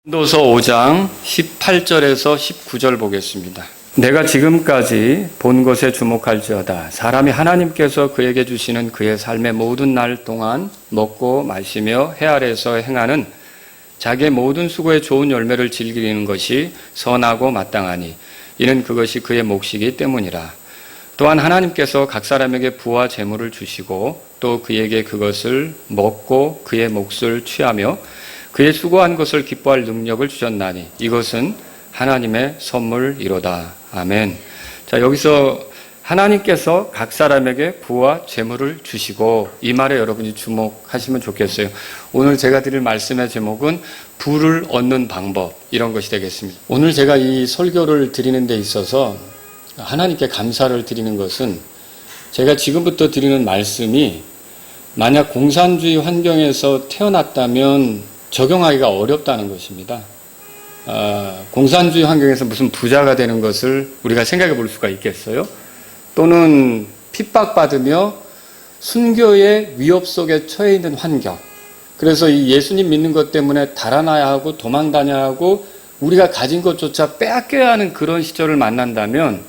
고린도서 5장 18절에서 19절 보겠습니다. 내가 지금까지 본 것에 주목할지어다. 사람이 하나님께서 그에게 주시는 그의 삶의 모든 날 동안 먹고 마시며 해 아래에서 행하는 자기의 모든 수고의 좋은 열매를 즐기는 것이 선하고 마땅하니 이는 그것이 그의 몫이기 때문이라. 또한 하나님께서 각 사람에게 부와 재물을 주시고 또 그에게 그것을 먹고 그의 몫을 취하며 그의 수고한 것을 기뻐할 능력을 주셨나니 이것은 하나님의 선물이로다. 아멘. 자, 여기서 하나님께서 각 사람에게 부와 재물을 주시고, 이 말에 여러분이 주목하시면 좋겠어요. 오늘 제가 드릴 말씀의 제목은 부를 얻는 방법, 이런 것이 되겠습니다. 오늘 제가 이 설교를 드리는 데 있어서 하나님께 감사를 드리는 것은, 제가 지금부터 드리는 말씀이 만약 공산주의 환경에서 태어났다면 적용하기가 어렵다는 것입니다. 공산주의 환경에서 무슨 부자가 되는 것을 우리가 생각해 볼 수가 있겠어요? 또는 핍박받으며 순교의 위협 속에 처해 있는 환경. 그래서 이 예수님 믿는 것 때문에 달아나야 하고 도망다녀야 하고 우리가 가진 것조차 빼앗겨야 하는 그런 시절을 만난다면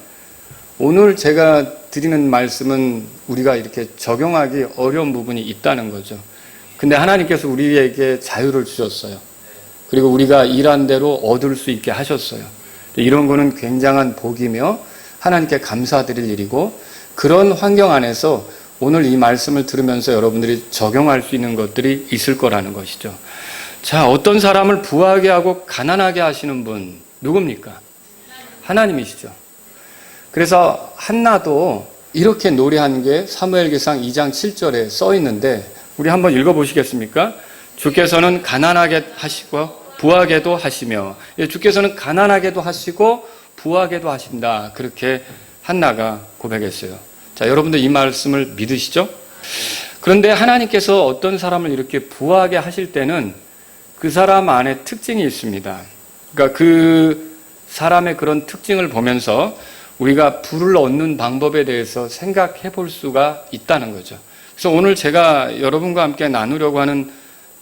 오늘 제가 드리는 말씀은 우리가 이렇게 적용하기 어려운 부분이 있다는 거죠. 근데 하나님께서 우리에게 자유를 주셨어요. 그리고 우리가 일한 대로 얻을 수 있게 하셨어요. 이런 거는 굉장한 복이며 하나님께 감사드릴 일이고, 그런 환경 안에서 오늘 이 말씀을 들으면서 여러분들이 적용할 수 있는 것들이 있을 거라는 것이죠. 자, 어떤 사람을 부하게 하고 가난하게 하시는 분 누굽니까? 하나님이시죠. 그래서 한나도 이렇게 노래한 게 사무엘기상 2장 7절에 써 있는데 우리 한번 읽어보시겠습니까? 주께서는 가난하게 하시고 부하게도 하시며, 주께서는 가난하게도 하시고 부하게도 하신다. 그렇게 한나가 고백했어요. 자, 여러분들 이 말씀을 믿으시죠? 그런데 하나님께서 어떤 사람을 이렇게 부하게 하실 때는 그 사람 안에 특징이 있습니다. 그러니까 그 사람의 그런 특징을 보면서 우리가 부를 얻는 방법에 대해서 생각해 볼 수가 있다는 거죠. 그래서 오늘 제가 여러분과 함께 나누려고 하는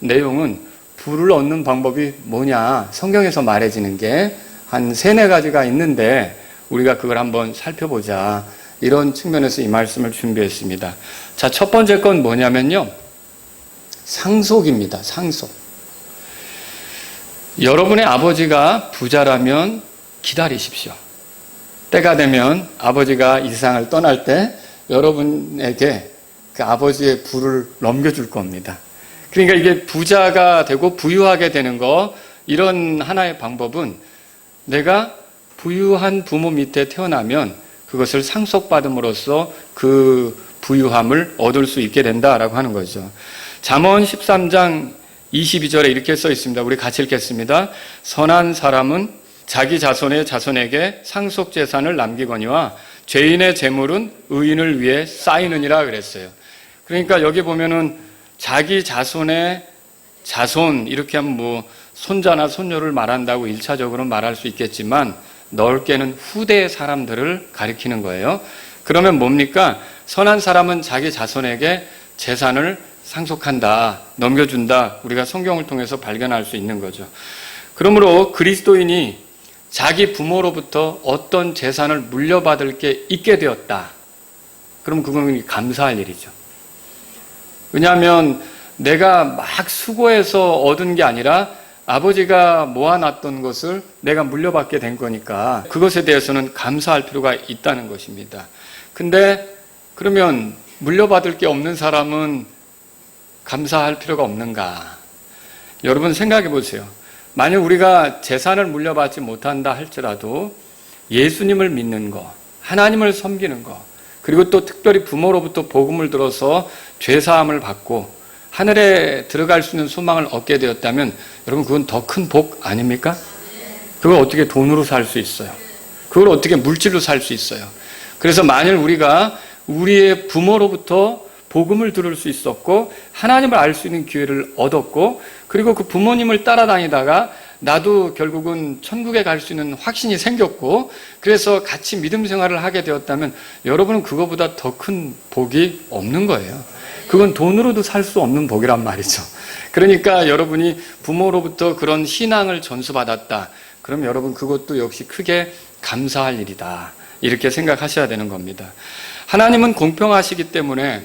내용은 부를 얻는 방법이 뭐냐, 성경에서 말해지는 게 한 3-4가지가 있는데 우리가 그걸 한번 살펴보자, 이런 측면에서 이 말씀을 준비했습니다. 자, 첫 번째 건 뭐냐면요, 상속입니다. 상속. 여러분의 아버지가 부자라면 기다리십시오. 때가 되면 아버지가 이 세상을 떠날 때 여러분에게 그 아버지의 부를 넘겨줄 겁니다. 그러니까 이게 부자가 되고 부유하게 되는 거, 이런 하나의 방법은 내가 부유한 부모 밑에 태어나면 그것을 상속받음으로써 그 부유함을 얻을 수 있게 된다라고 하는 거죠. 잠언 13장 22절에 이렇게 써 있습니다. 우리 같이 읽겠습니다. 선한 사람은 자기 자손의 자손에게 상속 재산을 남기거니와 죄인의 재물은 의인을 위해 쌓이느니라 그랬어요. 그러니까 여기 보면은 자기 자손의 자손, 이렇게 하면 뭐 손자나 손녀를 말한다고 1차적으로 말할 수 있겠지만 넓게는 후대의 사람들을 가리키는 거예요. 그러면 뭡니까? 선한 사람은 자기 자손에게 재산을 상속한다, 넘겨준다, 우리가 성경을 통해서 발견할 수 있는 거죠. 그러므로 그리스도인이 자기 부모로부터 어떤 재산을 물려받을 게 있게 되었다, 그럼 그건 감사할 일이죠. 왜냐하면 내가 막 수고해서 얻은 게 아니라 아버지가 모아놨던 것을 내가 물려받게 된 거니까 그것에 대해서는 감사할 필요가 있다는 것입니다. 근데 그러면 물려받을 게 없는 사람은 감사할 필요가 없는가? 여러분 생각해 보세요. 만약 우리가 재산을 물려받지 못한다 할지라도 예수님을 믿는 거, 하나님을 섬기는 거, 그리고 또 특별히 부모로부터 복음을 들어서 죄사함을 받고 하늘에 들어갈 수 있는 소망을 얻게 되었다면 여러분 그건 더 큰 복 아닙니까? 그걸 어떻게 돈으로 살 수 있어요? 그걸 어떻게 물질로 살 수 있어요? 그래서 만일 우리가 우리의 부모로부터 복음을 들을 수 있었고 하나님을 알 수 있는 기회를 얻었고, 그리고 그 부모님을 따라다니다가 나도 결국은 천국에 갈 수 있는 확신이 생겼고 그래서 같이 믿음 생활을 하게 되었다면 여러분은 그거보다 더 큰 복이 없는 거예요. 그건 돈으로도 살 수 없는 복이란 말이죠. 그러니까 여러분이 부모로부터 그런 신앙을 전수받았다. 그럼 여러분 그것도 역시 크게 감사할 일이다. 이렇게 생각하셔야 되는 겁니다. 하나님은 공평하시기 때문에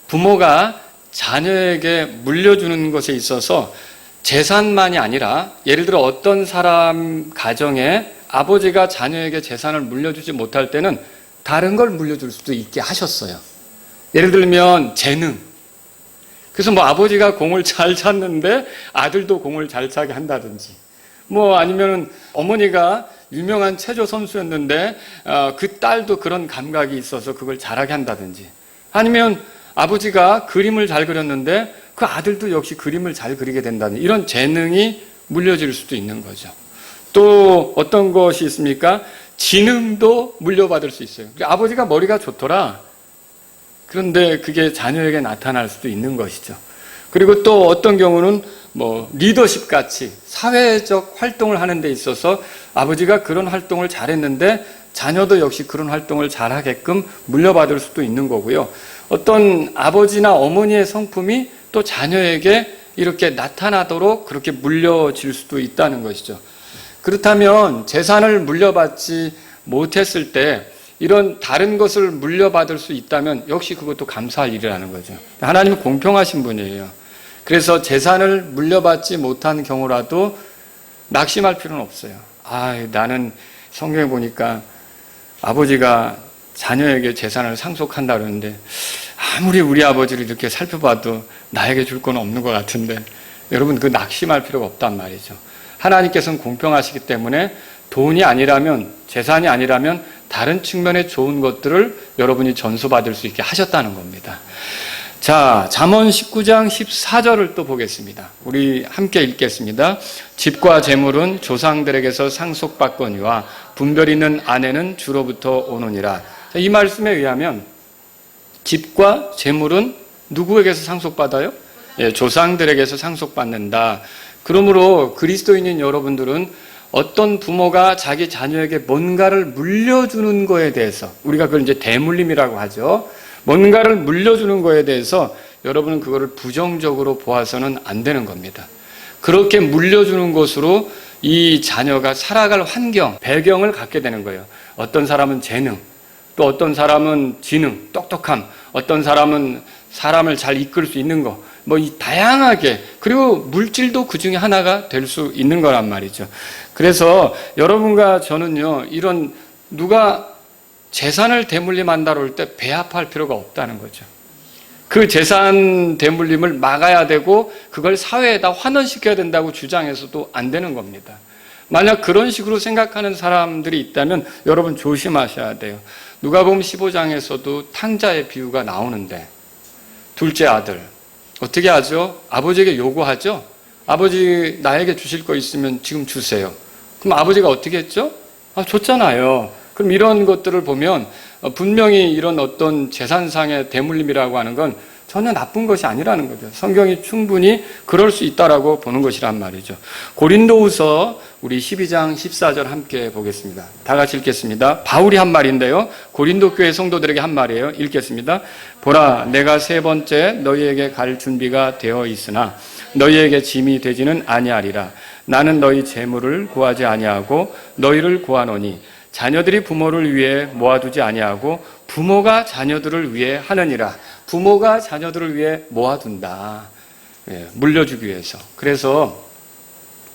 부모가 자녀에게 물려주는 것에 있어서 재산만이 아니라 예를 들어 어떤 사람 가정에 아버지가 자녀에게 재산을 물려주지 못할 때는 다른 걸 물려줄 수도 있게 하셨어요. 예를 들면 재능. 그래서 뭐 아버지가 공을 잘 찼는데 아들도 공을 잘 차게 한다든지, 뭐 아니면 어머니가 유명한 체조 선수였는데 그 딸도 그런 감각이 있어서 그걸 잘하게 한다든지, 아니면 아버지가 그림을 잘 그렸는데 그 아들도 역시 그림을 잘 그리게 된다는 이런 재능이 물려질 수도 있는 거죠. 또 어떤 것이 있습니까? 지능도 물려받을 수 있어요. 아버지가 머리가 좋더라. 그런데 그게 자녀에게 나타날 수도 있는 것이죠. 그리고 또 어떤 경우는 뭐 리더십 같이 사회적 활동을 하는 데 있어서 아버지가 그런 활동을 잘했는데 자녀도 역시 그런 활동을 잘하게끔 물려받을 수도 있는 거고요. 어떤 아버지나 어머니의 성품이 또 자녀에게 이렇게 나타나도록 그렇게 물려질 수도 있다는 것이죠. 그렇다면 재산을 물려받지 못했을 때 이런 다른 것을 물려받을 수 있다면 역시 그것도 감사할 일이라는 거죠. 하나님은 공평하신 분이에요. 그래서 재산을 물려받지 못한 경우라도 낙심할 필요는 없어요. 나는 성경에 보니까 아버지가 자녀에게 재산을 상속한다 그러는데 아무리 우리 아버지를 이렇게 살펴봐도 나에게 줄 건 없는 것 같은데, 여러분 그 낙심할 필요가 없단 말이죠. 하나님께서는 공평하시기 때문에 돈이 아니라면, 재산이 아니라면 다른 측면의 좋은 것들을 여러분이 전수받을 수 있게 하셨다는 겁니다. 자, 잠언 19장 14절을 또 보겠습니다. 우리 함께 읽겠습니다. 집과 재물은 조상들에게서 상속받거니와 분별 있는 아내는 주로부터 오느니라. 이 말씀에 의하면 집과 재물은 누구에게서 상속받아요? 조상들에게서 상속받는다. 그러므로 그리스도인인 여러분들은 어떤 부모가 자기 자녀에게 뭔가를 물려주는 거에 대해서, 우리가 그걸 이제 대물림이라고 하죠. 뭔가를 물려주는 거에 대해서 여러분은 그거를 부정적으로 보아서는 안 되는 겁니다. 그렇게 물려주는 것으로 이 자녀가 살아갈 환경, 배경을 갖게 되는 거예요. 어떤 사람은 재능, 또 어떤 사람은 지능, 똑똑함, 어떤 사람은 사람을 잘 이끌 수 있는 거, 뭐 이 다양하게, 그리고 물질도 그 중에 하나가 될 수 있는 거란 말이죠. 그래서 여러분과 저는요, 이런 누가 재산을 대물림한다 그럴 때 배합할 필요가 없다는 거죠. 그 재산 대물림을 막아야 되고 그걸 사회에다 환원시켜야 된다고 주장해서도 안 되는 겁니다. 만약 그런 식으로 생각하는 사람들이 있다면 여러분 조심하셔야 돼요. 누가복음 15장에서도 탕자의 비유가 나오는데 둘째 아들 어떻게 하죠? 아버지에게 요구하죠? 아버지 나에게 주실 거 있으면 지금 주세요. 그럼 아버지가 어떻게 했죠? 줬잖아요. 그럼 이런 것들을 보면 분명히 이런 어떤 재산상의 대물림이라고 하는 건 전혀 나쁜 것이 아니라는 거죠. 성경이 충분히 그럴 수 있다라고 보는 것이란 말이죠. 고린도후서 우리 12장 14절 함께 보겠습니다. 다 같이 읽겠습니다. 바울이 한 말인데요. 고린도 교회 성도들에게 한 말이에요. 읽겠습니다. 보라, 내가 세 번째 너희에게 갈 준비가 되어 있으나 너희에게 짐이 되지는 아니하리라. 나는 너희 재물을 구하지 아니하고 너희를 구하노니 자녀들이 부모를 위해 모아두지 아니하고 부모가 자녀들을 위해 하느니라. 부모가 자녀들을 위해 모아둔다. 물려주기 위해서. 그래서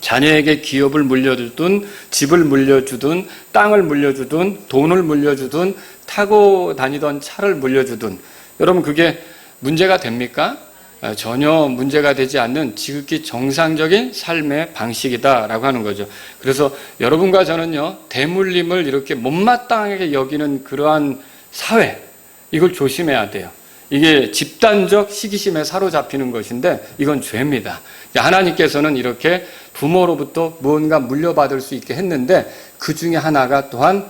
자녀에게 기업을 물려주든 집을 물려주든 땅을 물려주든 돈을 물려주든 타고 다니던 차를 물려주든 여러분 그게 문제가 됩니까? 전혀 문제가 되지 않는 지극히 정상적인 삶의 방식이다라고 하는 거죠. 그래서 여러분과 저는요, 대물림을 이렇게 못마땅하게 여기는 그러한 사회, 이걸 조심해야 돼요. 이게 집단적 시기심에 사로잡히는 것인데 이건 죄입니다. 하나님께서는 이렇게 부모로부터 무언가 물려받을 수 있게 했는데 그 중에 하나가 또한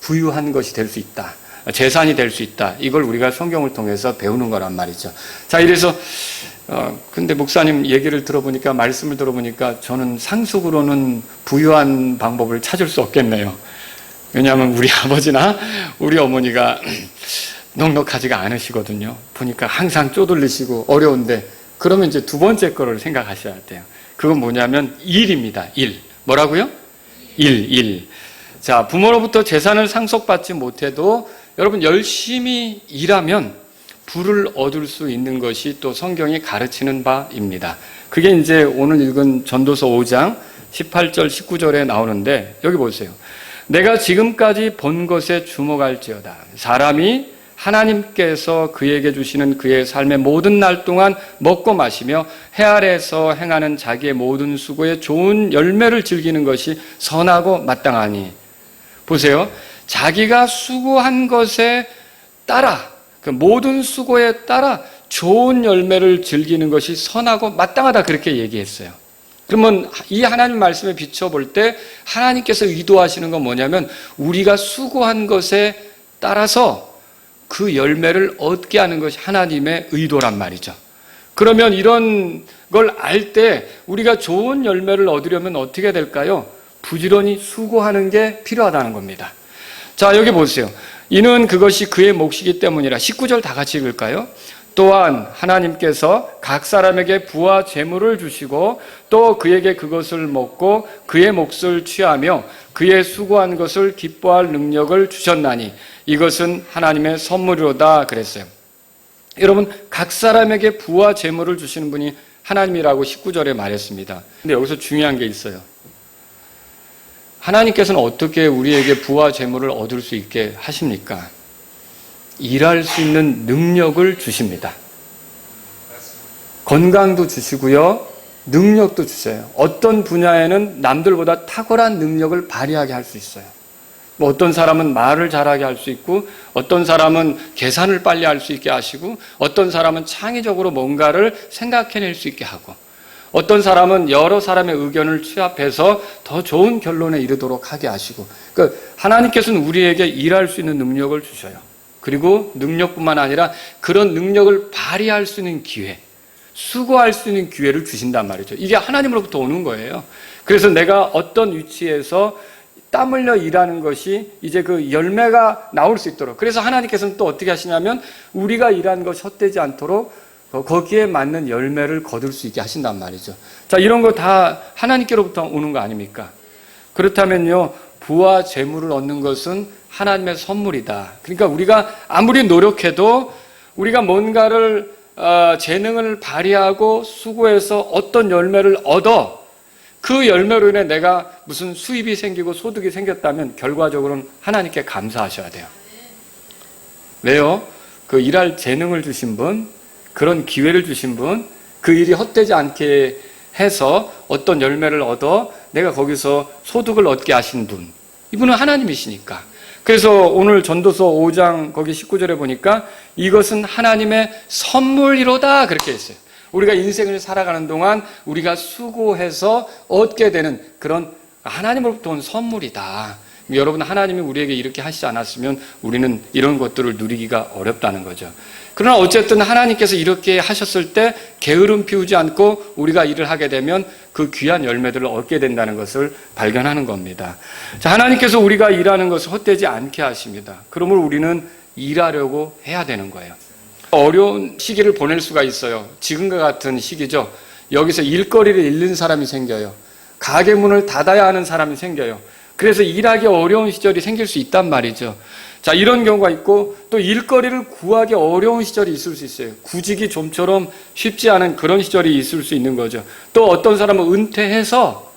부유한 것이 될 수 있다. 재산이 될 수 있다. 이걸 우리가 성경을 통해서 배우는 거란 말이죠. 자, 이래서 근데 목사님 얘기를 들어보니까, 말씀을 들어보니까 저는 상속으로는 부유한 방법을 찾을 수 없겠네요. 왜냐하면 우리 아버지나 우리 어머니가 넉넉하지가 않으시거든요. 보니까 항상 쪼들리시고 어려운데 그러면 이제 두 번째 거를 생각하셔야 돼요. 그건 뭐냐면 일입니다. 일. 뭐라고요? 일. 자, 부모로부터 재산을 상속받지 못해도 여러분 열심히 일하면 부를 얻을 수 있는 것이 또 성경이 가르치는 바입니다. 그게 이제 오늘 읽은 전도서 5장 18절 19절에 나오는데 여기 보세요. 내가 지금까지 본 것에 주목할지어다. 사람이 하나님께서 그에게 주시는 그의 삶의 모든 날 동안 먹고 마시며 해 아래에서 행하는 자기의 모든 수고에 좋은 열매를 즐기는 것이 선하고 마땅하니. 보세요. 자기가 수고한 것에 따라, 그 모든 수고에 따라 좋은 열매를 즐기는 것이 선하고 마땅하다, 그렇게 얘기했어요. 그러면 이 하나님 말씀에 비춰볼 때 하나님께서 의도하시는 건 뭐냐면 우리가 수고한 것에 따라서 그 열매를 얻게 하는 것이 하나님의 의도란 말이죠. 그러면 이런 걸 알 때 우리가 좋은 열매를 얻으려면 어떻게 될까요? 부지런히 수고하는 게 필요하다는 겁니다. 자, 여기 보세요. 이는 그것이 그의 몫이기 때문이라. 19절 다 같이 읽을까요? 또한 하나님께서 각 사람에게 부와 재물을 주시고 또 그에게 그것을 먹고 그의 몫을 취하며 그의 수고한 것을 기뻐할 능력을 주셨나니 이것은 하나님의 선물이로다 그랬어요. 여러분, 각 사람에게 부와 재물을 주시는 분이 하나님이라고 19절에 말했습니다. 근데 여기서 중요한 게 있어요. 하나님께서는 어떻게 우리에게 부와 재물을 얻을 수 있게 하십니까? 일할 수 있는 능력을 주십니다. 건강도 주시고요. 능력도 주셔요. 어떤 분야에는 남들보다 탁월한 능력을 발휘하게 할 수 있어요. 뭐 어떤 사람은 말을 잘하게 할 수 있고 어떤 사람은 계산을 빨리 할 수 있게 하시고 어떤 사람은 창의적으로 뭔가를 생각해낼 수 있게 하고 어떤 사람은 여러 사람의 의견을 취합해서 더 좋은 결론에 이르도록 하게 하시고, 그러니까 하나님께서는 우리에게 일할 수 있는 능력을 주셔요. 그리고 능력뿐만 아니라 그런 능력을 발휘할 수 있는 기회, 수고할 수 있는 기회를 주신단 말이죠. 이게 하나님으로부터 오는 거예요. 그래서 내가 어떤 위치에서 땀 흘려 일하는 것이 이제 그 열매가 나올 수 있도록, 그래서 하나님께서는 또 어떻게 하시냐면 우리가 일한 것이 헛되지 않도록 거기에 맞는 열매를 거둘 수 있게 하신단 말이죠. 자, 이런 거 다 하나님께로부터 오는 거 아닙니까? 그렇다면요, 부와 재물을 얻는 것은 하나님의 선물이다. 그러니까 우리가 아무리 노력해도 우리가 뭔가를 재능을 발휘하고 수고해서 어떤 열매를 얻어 그 열매로 인해 내가 무슨 수입이 생기고 소득이 생겼다면 결과적으로는 하나님께 감사하셔야 돼요. 왜요? 그 일할 재능을 주신 분, 그런 기회를 주신 분, 그 일이 헛되지 않게 해서 어떤 열매를 얻어 내가 거기서 소득을 얻게 하신 분, 이분은 하나님이시니까. 그래서 오늘 전도서 5장 거기 19절에 보니까 이것은 하나님의 선물이로다 그렇게 했어요. 우리가 인생을 살아가는 동안 우리가 수고해서 얻게 되는 그런 하나님으로부터 온 선물이다. 여러분, 하나님이 우리에게 이렇게 하시지 않았으면 우리는 이런 것들을 누리기가 어렵다는 거죠. 그러나 어쨌든 하나님께서 이렇게 하셨을 때 게으름 피우지 않고 우리가 일을 하게 되면 그 귀한 열매들을 얻게 된다는 것을 발견하는 겁니다. 자, 하나님께서 우리가 일하는 것을 헛되지 않게 하십니다. 그러므로 우리는 일하려고 해야 되는 거예요. 어려운 시기를 보낼 수가 있어요. 지금과 같은 시기죠. 여기서 일거리를 잃는 사람이 생겨요. 가게 문을 닫아야 하는 사람이 생겨요. 그래서 일하기 어려운 시절이 생길 수 있단 말이죠. 자, 이런 경우가 있고 또 일거리를 구하기 어려운 시절이 있을 수 있어요. 구직이 좀처럼 쉽지 않은 그런 시절이 있을 수 있는 거죠. 또 어떤 사람은 은퇴해서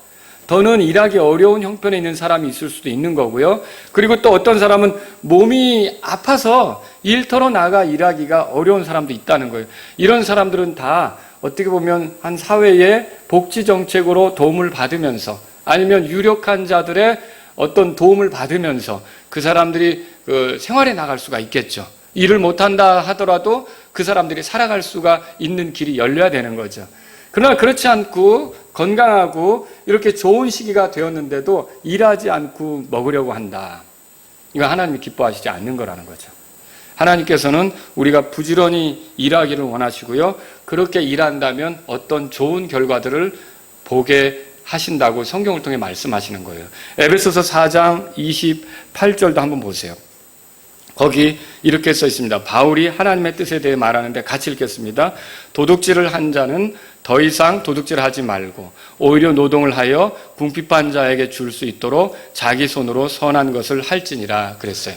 더는 일하기 어려운 형편에 있는 사람이 있을 수도 있는 거고요. 그리고 또 어떤 사람은 몸이 아파서 일터로 나가 일하기가 어려운 사람도 있다는 거예요. 이런 사람들은 다 어떻게 보면 한 사회의 복지 정책으로 도움을 받으면서 아니면 유력한 자들의 어떤 도움을 받으면서 그 사람들이 생활에 나갈 수가 있겠죠. 일을 못한다 하더라도 그 사람들이 살아갈 수가 있는 길이 열려야 되는 거죠. 그러나 그렇지 않고 건강하고 이렇게 좋은 시기가 되었는데도 일하지 않고 먹으려고 한다. 이거 하나님이 기뻐하시지 않는 거라는 거죠. 하나님께서는 우리가 부지런히 일하기를 원하시고요. 그렇게 일한다면 어떤 좋은 결과들을 보게 하신다고 성경을 통해 말씀하시는 거예요. 에베소서 4장 28절도 한번 보세요. 거기 이렇게 써 있습니다. 바울이 하나님의 뜻에 대해 말하는데 같이 읽겠습니다. 도둑질을 한 자는 더 이상 도둑질하지 말고 오히려 노동을 하여 궁핍한 자에게 줄 수 있도록 자기 손으로 선한 것을 할지니라 그랬어요.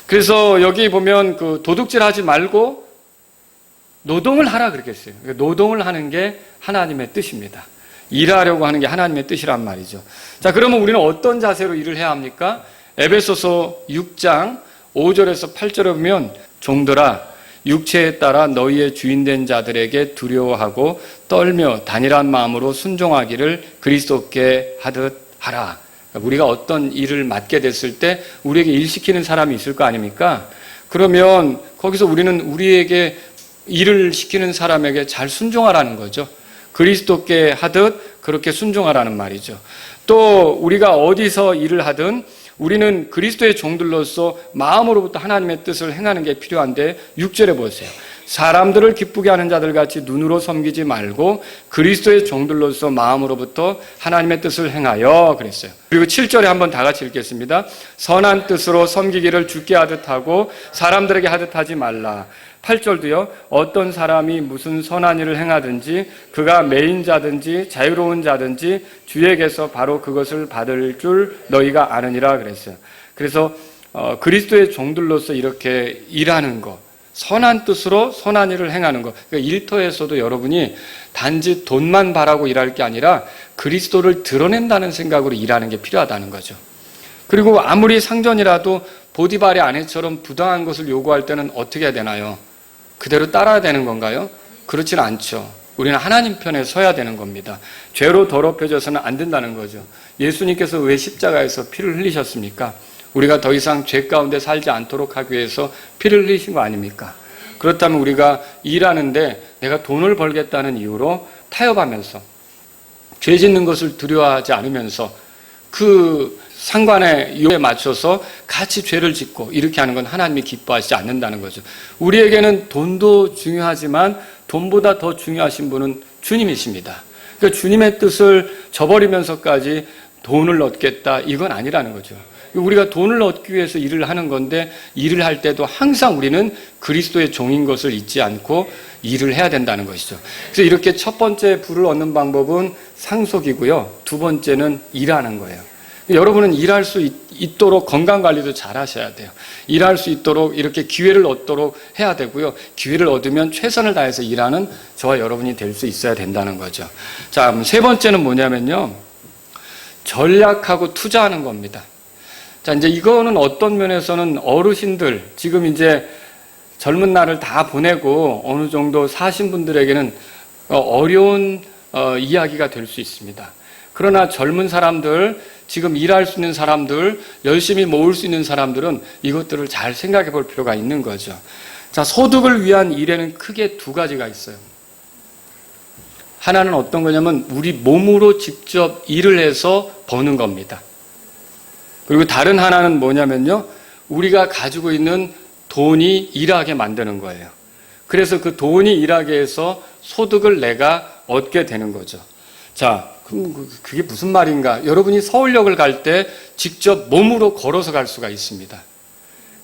그래서 여기 보면 그 도둑질하지 말고 노동을 하라 그랬어요. 노동을 하는 게 하나님의 뜻입니다. 일하려고 하는 게 하나님의 뜻이란 말이죠. 자, 그러면 우리는 어떤 자세로 일을 해야 합니까? 에베소서 6장 5절에서 8절에 보면 종들아 육체에 따라 너희의 주인된 자들에게 두려워하고 떨며 단일한 마음으로 순종하기를 그리스도께 하듯 하라. 그러니까 우리가 어떤 일을 맡게 됐을 때 우리에게 일 시키는 사람이 있을 거 아닙니까? 그러면 거기서 우리는 우리에게 일을 시키는 사람에게 잘 순종하라는 거죠. 그리스도께 하듯 그렇게 순종하라는 말이죠. 또 우리가 어디서 일을 하든 우리는 그리스도의 종들로서 마음으로부터 하나님의 뜻을 행하는 게 필요한데 6절에 보세요. 사람들을 기쁘게 하는 자들 같이 눈으로 섬기지 말고 그리스도의 종들로서 마음으로부터 하나님의 뜻을 행하여 그랬어요. 그리고 7절에 한번 다 같이 읽겠습니다. 선한 뜻으로 섬기기를 주께 하듯 하고 사람들에게 하듯 하지 말라. 8절도요. 어떤 사람이 무슨 선한 일을 행하든지 그가 매인 자든지 자유로운 자든지 주에게서 바로 그것을 받을 줄 너희가 아느니라 그랬어요. 그래서 그리스도의 종들로서 이렇게 일하는 것, 선한 뜻으로 선한 일을 행하는 것. 그러니까 일터에서도 여러분이 단지 돈만 바라고 일할 게 아니라 그리스도를 드러낸다는 생각으로 일하는 게 필요하다는 거죠. 그리고 아무리 상전이라도 보디발의 아내처럼 부당한 것을 요구할 때는 어떻게 해야 되나요? 그대로 따라야 되는 건가요? 그렇지는 않죠. 우리는 하나님 편에 서야 되는 겁니다. 죄로 더럽혀져서는 안 된다는 거죠. 예수님께서 왜 십자가에서 피를 흘리셨습니까? 우리가 더 이상 죄 가운데 살지 않도록 하기 위해서 피를 흘리신 거 아닙니까? 그렇다면 우리가 일하는데 내가 돈을 벌겠다는 이유로 타협하면서 죄 짓는 것을 두려워하지 않으면서 그 상관의 요에 맞춰서 같이 죄를 짓고 이렇게 하는 건 하나님이 기뻐하시지 않는다는 거죠. 우리에게는 돈도 중요하지만 돈보다 더 중요하신 분은 주님이십니다. 그러니까 주님의 뜻을 저버리면서까지 돈을 얻겠다 이건 아니라는 거죠. 우리가 돈을 얻기 위해서 일을 하는 건데 일을 할 때도 항상 우리는 그리스도의 종인 것을 잊지 않고 일을 해야 된다는 것이죠. 그래서 이렇게 첫 번째 부를 얻는 방법은 상속이고요. 두 번째는 일하는 거예요. 여러분은 일할 수 있도록 건강관리도 잘 하셔야 돼요. 일할 수 있도록 이렇게 기회를 얻도록 해야 되고요. 기회를 얻으면 최선을 다해서 일하는 저와 여러분이 될 수 있어야 된다는 거죠. 자, 세 번째는 뭐냐면요. 전략하고 투자하는 겁니다. 자, 이제 이거는 어떤 면에서는 어르신들, 지금 이제 젊은 날을 다 보내고 어느 정도 사신 분들에게는 어려운 이야기가 될 수 있습니다. 그러나 젊은 사람들, 지금 일할 수 있는 사람들, 열심히 모을 수 있는 사람들은 이것들을 잘 생각해 볼 필요가 있는 거죠. 자, 소득을 위한 일에는 크게 두 가지가 있어요. 하나는 어떤 거냐면 우리 몸으로 직접 일을 해서 버는 겁니다. 그리고 다른 하나는 뭐냐면요. 우리가 가지고 있는 돈이 일하게 만드는 거예요. 그래서 그 돈이 일하게 해서 소득을 내가 얻게 되는 거죠. 자, 그럼 그게 무슨 말인가? 여러분이 서울역을 갈 때 직접 몸으로 걸어서 갈 수가 있습니다.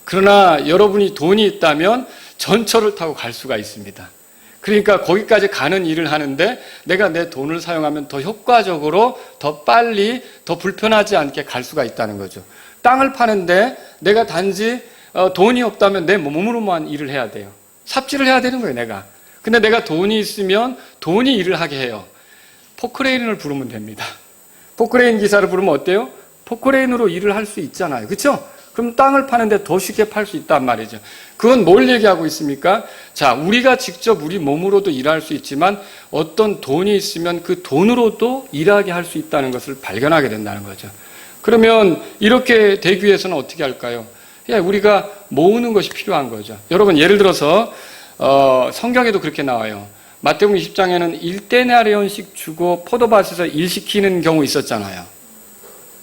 그러나 여러분이 돈이 있다면 전철을 타고 갈 수가 있습니다. 그러니까 거기까지 가는 일을 하는데 내가 내 돈을 사용하면 더 효과적으로, 더 빨리, 더 불편하지 않게 갈 수가 있다는 거죠. 땅을 파는데 내가 단지 돈이 없다면 내 몸으로만 일을 해야 돼요. 삽질을 해야 되는 거예요, 내가. 근데 내가 돈이 있으면 돈이 일을 하게 해요. 포크레인을 부르면 됩니다. 포크레인 기사를 부르면 어때요? 포크레인으로 일을 할 수 있잖아요. 그렇죠? 그럼 땅을 파는데 더 쉽게 팔 수 있단 말이죠. 그건 뭘 얘기하고 있습니까? 자, 우리가 직접 우리 몸으로도 일할 수 있지만 어떤 돈이 있으면 그 돈으로도 일하게 할 수 있다는 것을 발견하게 된다는 거죠. 그러면 이렇게 되기 위해서는 어떻게 할까요? 우리가 모으는 것이 필요한 거죠. 여러분, 예를 들어서 성경에도 그렇게 나와요. 마태복음 20장에는 1데나리온씩 주고 포도밭에서 일 시키는 경우 있었잖아요.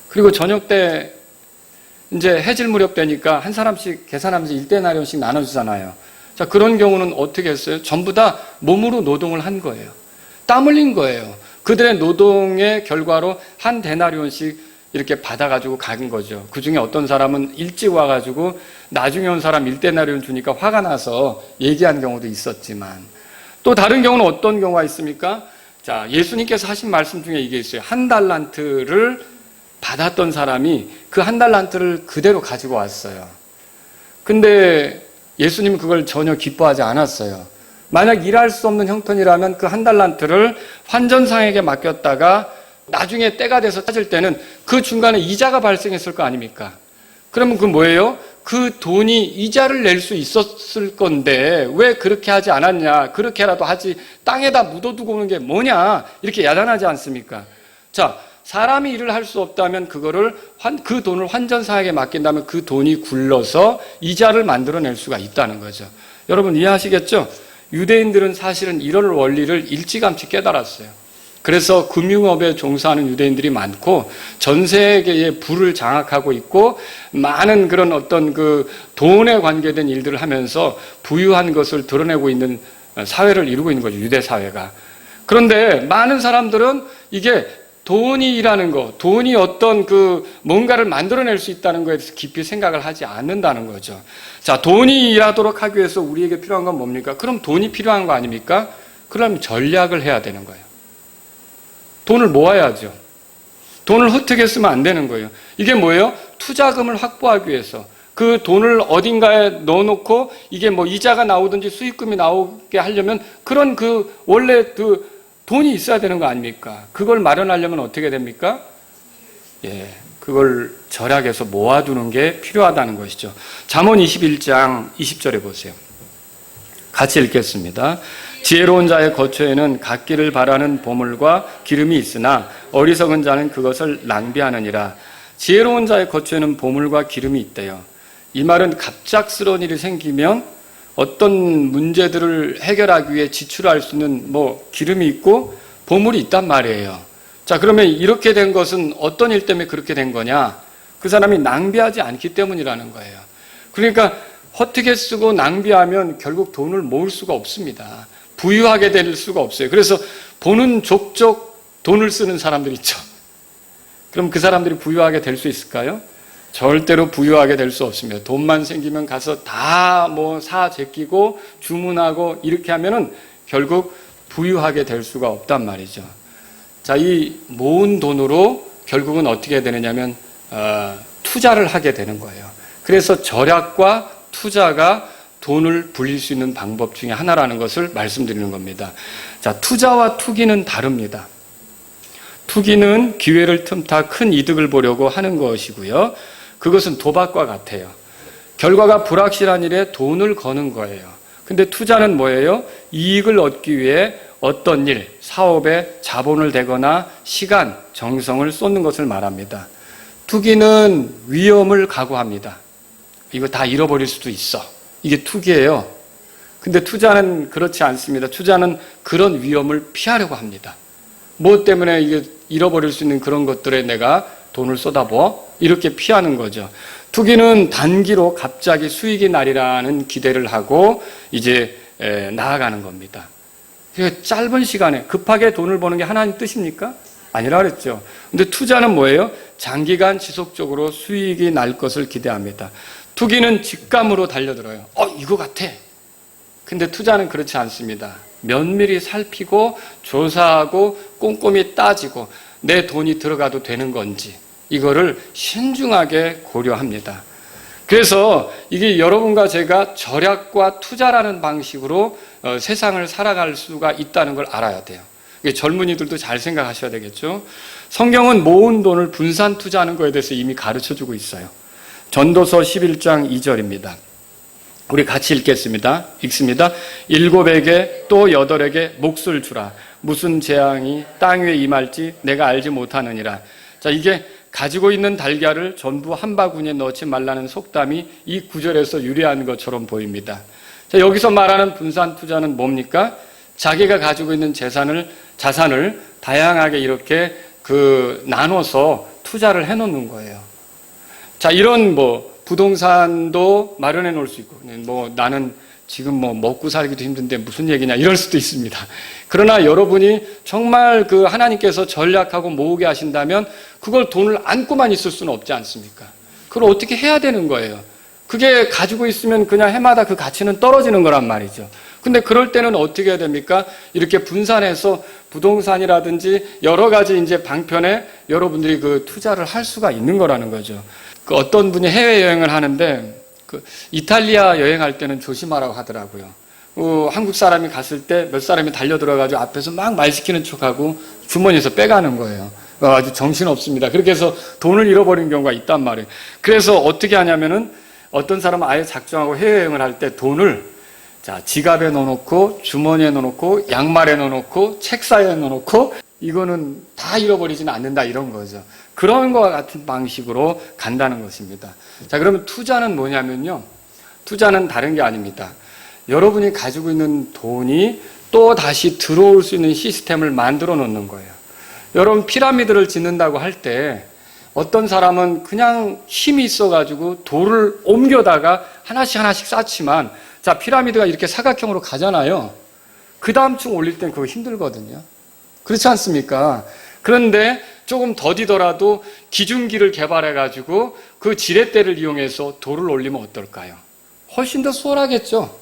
그리고 저녁 때 이제 해질 무렵 되니까 한 사람씩 계산하면서 1데나리온씩 나눠주잖아요. 자, 그런 경우는 어떻게 했어요? 전부 다 몸으로 노동을 한 거예요. 땀 흘린 거예요. 그들의 노동의 결과로 한 데나리온씩 이렇게 받아가지고 간 거죠. 그 중에 어떤 사람은 일찍 와가지고 나중에 온 사람 1데나리온 주니까 화가 나서 얘기한 경우도 있었지만, 또 다른 경우는 어떤 경우가 있습니까? 자, 예수님께서 하신 말씀 중에 이게 있어요. 1달란트를 받았던 사람이 그 1달란트를 그대로 가지고 왔어요. 근데 예수님은 그걸 전혀 기뻐하지 않았어요. 만약 일할 수 없는 형편이라면 그 1달란트를 환전상에게 맡겼다가 나중에 때가 돼서 찾을 때는 그 중간에 이자가 발생했을 거 아닙니까? 그러면 그 뭐예요? 그 돈이 이자를 낼 수 있었을 건데 왜 그렇게 하지 않았냐? 그렇게라도 하지 땅에다 묻어두고 오는 게 뭐냐? 이렇게 야단하지 않습니까? 자, 사람이 일을 할 수 없다면 그 돈을 환전상에게 맡긴다면 그 돈이 굴러서 이자를 만들어낼 수가 있다는 거죠. 여러분 이해하시겠죠? 유대인들은 사실은 이런 원리를 일찌감치 깨달았어요. 그래서 금융업에 종사하는 유대인들이 많고 전 세계의 부를 장악하고 있고 많은 그런 어떤 그 돈에 관계된 일들을 하면서 부유한 것을 드러내고 있는 사회를 이루고 있는 거죠. 유대 사회가. 그런데 많은 사람들은 이게 돈이 일하는 거, 돈이 어떤 그 뭔가를 만들어낼 수 있다는 거에 대해서 깊이 생각을 하지 않는다는 거죠. 자, 돈이 일하도록 하기 위해서 우리에게 필요한 건 뭡니까? 그럼 돈이 필요한 거 아닙니까? 그럼 전략을 해야 되는 거예요. 돈을 모아야죠. 돈을 헛되게 쓰면 안 되는 거예요. 이게 뭐예요? 투자금을 확보하기 위해서 그 돈을 어딘가에 넣어놓고 이게 뭐 이자가 나오든지 수익금이 나오게 하려면 그런 그 원래 그 돈이 있어야 되는 거 아닙니까? 그걸 마련하려면 어떻게 됩니까? 그걸 절약해서 모아두는 게 필요하다는 것이죠. 잠언 21장 20절에 보세요. 같이 읽겠습니다. 지혜로운 자의 거처에는 갖기를 바라는 보물과 기름이 있으나 어리석은 자는 그것을 낭비하느니라. 지혜로운 자의 거처에는 보물과 기름이 있대요. 이 말은 갑작스러운 일이 생기면 어떤 문제들을 해결하기 위해 지출할 수 있는 기름이 있고 보물이 있단 말이에요. 자, 그러면 이렇게 된 것은 어떤 일 때문에 그렇게 된 거냐? 그 사람이 낭비하지 않기 때문이라는 거예요. 그러니까 헛되게 쓰고 낭비하면 결국 돈을 모을 수가 없습니다. 부유하게 될 수가 없어요. 그래서 보는 족족 돈을 쓰는 사람들 있죠. 그럼 그 사람들이 부유하게 될 수 있을까요? 절대로 부유하게 될 수 없습니다. 돈만 생기면 가서 다 사 제끼고 주문하고 이렇게 하면은 결국 부유하게 될 수가 없단 말이죠. 자, 이 모은 돈으로 결국은 어떻게 되느냐면 투자를 하게 되는 거예요. 그래서 절약과 투자가 돈을 불릴 수 있는 방법 중에 하나라는 것을 말씀드리는 겁니다. 자, 투자와 투기는 다릅니다. 투기는 기회를 틈타 큰 이득을 보려고 하는 것이고요. 그것은 도박과 같아요. 결과가 불확실한 일에 돈을 거는 거예요. 근데 투자는 뭐예요? 이익을 얻기 위해 어떤 일, 사업에 자본을 대거나 시간, 정성을 쏟는 것을 말합니다. 투기는 위험을 각오합니다. 이거 다 잃어버릴 수도 있어. 이게 투기예요. 근데 투자는 그렇지 않습니다. 투자는 그런 위험을 피하려고 합니다. 뭐 때문에 이게 잃어버릴 수 있는 그런 것들에 내가 돈을 쏟아부어? 이렇게 피하는 거죠. 투기는 단기로 갑자기 수익이 나리라는 기대를 하고 이제 나아가는 겁니다. 짧은 시간에 급하게 돈을 버는 게 하나님 뜻입니까? 아니라 그랬죠. 근데 투자는 뭐예요? 장기간 지속적으로 수익이 날 것을 기대합니다. 투기는 직감으로 달려들어요. 이거 같아. 근데 투자는 그렇지 않습니다. 면밀히 살피고 조사하고 꼼꼼히 따지고 내 돈이 들어가도 되는 건지 이거를 신중하게 고려합니다. 그래서 이게 여러분과 제가 절약과 투자라는 방식으로 세상을 살아갈 수가 있다는 걸 알아야 돼요. 젊은이들도 잘 생각하셔야 되겠죠. 성경은 모은 돈을 분산 투자하는 것에 대해서 이미 가르쳐주고 있어요. 전도서 11장 2절입니다. 우리 같이 읽겠습니다. 읽습니다. 7에게 또 8에게 몫을 주라. 무슨 재앙이 땅 위에 임할지 내가 알지 못하느니라. 자, 이게 가지고 있는 달걀을 전부 한 바구니에 넣지 말라는 속담이 이 구절에서 유래한 것처럼 보입니다. 자, 여기서 말하는 분산 투자는 뭡니까? 자기가 가지고 있는 자산을 다양하게 이렇게 나눠서 투자를 해놓는 거예요. 자, 이런 부동산도 마련해 놓을 수 있고, 나는 지금 뭐 먹고 살기도 힘든데 무슨 얘기냐 이럴 수도 있습니다. 그러나 여러분이 정말 그 하나님께서 전략하고 모으게 하신다면 그걸 돈을 안고만 있을 수는 없지 않습니까? 그걸 어떻게 해야 되는 거예요. 그게 가지고 있으면 그냥 해마다 그 가치는 떨어지는 거란 말이죠. 근데 그럴 때는 어떻게 해야 됩니까? 이렇게 분산해서 부동산이라든지 여러 가지 이제 방편에 여러분들이 그 투자를 할 수가 있는 거라는 거죠. 그 어떤 분이 해외여행을 하는데 그 이탈리아 여행할 때는 조심하라고 하더라고요. 한국 사람이 갔을 때 몇 사람이 달려들어가지고 앞에서 막 말 시키는 척하고 주머니에서 빼가는 거예요. 아주 정신없습니다. 그렇게 해서 돈을 잃어버린 경우가 있단 말이에요. 그래서 어떻게 하냐면은 어떤 사람은 아예 작정하고 해외여행을 할 때 돈을 지갑에 넣어놓고 주머니에 넣어놓고 양말에 넣어놓고 책상에 넣어놓고 이거는 다 잃어버리지는 않는다 이런 거죠. 그런 것과 같은 방식으로 간다는 것입니다. 자, 그러면 투자는 뭐냐면요. 투자는 다른 게 아닙니다. 여러분이 가지고 있는 돈이 또 다시 들어올 수 있는 시스템을 만들어 놓는 거예요. 여러분 피라미드를 짓는다고 할 때 어떤 사람은 그냥 힘이 있어가지고 돌을 옮겨다가 하나씩 쌓지만 자, 피라미드가 이렇게 사각형으로 가잖아요. 그 다음 층 올릴 땐 그거 힘들거든요. 그렇지 않습니까? 그런데 조금 더디더라도 기중기를 개발해가지고 그 지렛대를 이용해서 돌을 올리면 어떨까요? 훨씬 더 수월하겠죠?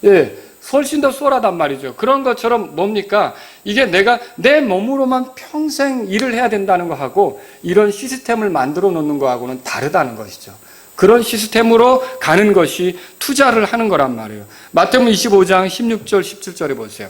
예, 훨씬 더 수월하단 말이죠. 그런 것처럼 뭡니까? 이게 내가 내 몸으로만 평생 일을 해야 된다는 거하고 이런 시스템을 만들어 놓는 거하고는 다르다는 것이죠. 그런 시스템으로 가는 것이 투자를 하는 거란 말이에요. 마태복음 25장 16절 17절에 보세요.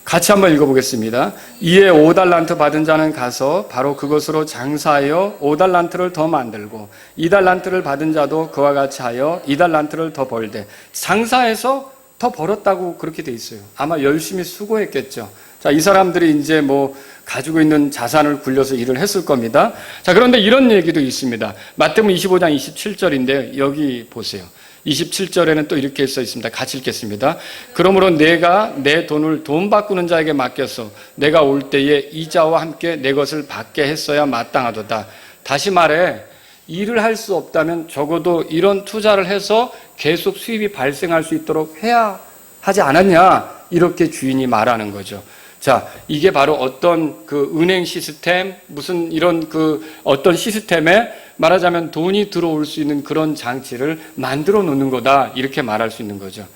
같이 한번 읽어보겠습니다. 이에 5달란트 받은 자는 가서 바로 그것으로 장사하여 5달란트를 더 만들고 2달란트를 받은 자도 그와 같이 하여 2달란트를 더 벌되 장사해서 더 벌었다고 그렇게 돼 있어요. 아마 열심히 수고했겠죠. 자, 이 사람들이 이제 뭐 가지고 있는 자산을 굴려서 일을 했을 겁니다. 자, 그런데 이런 얘기도 있습니다. 마태복음 25장 27절인데 여기 보세요. 27절에는 또 이렇게 써 있습니다. 같이 읽겠습니다. 그러므로 내가 내 돈을 돈 바꾸는 자에게 맡겨서 내가 올 때에 이자와 함께 내 것을 받게 했어야 마땅하도다. 다시 말해 일을 할 수 없다면 적어도 이런 투자를 해서 계속 수입이 발생할 수 있도록 해야 하지 않았냐 이렇게 주인이 말하는 거죠. 자, 이게 바로 어떤 그 은행 시스템, 무슨 이런 그 어떤 시스템에 말하자면 돈이 들어올 수 있는 그런 장치를 만들어 놓는 거다. 이렇게 말할 수 있는 거죠.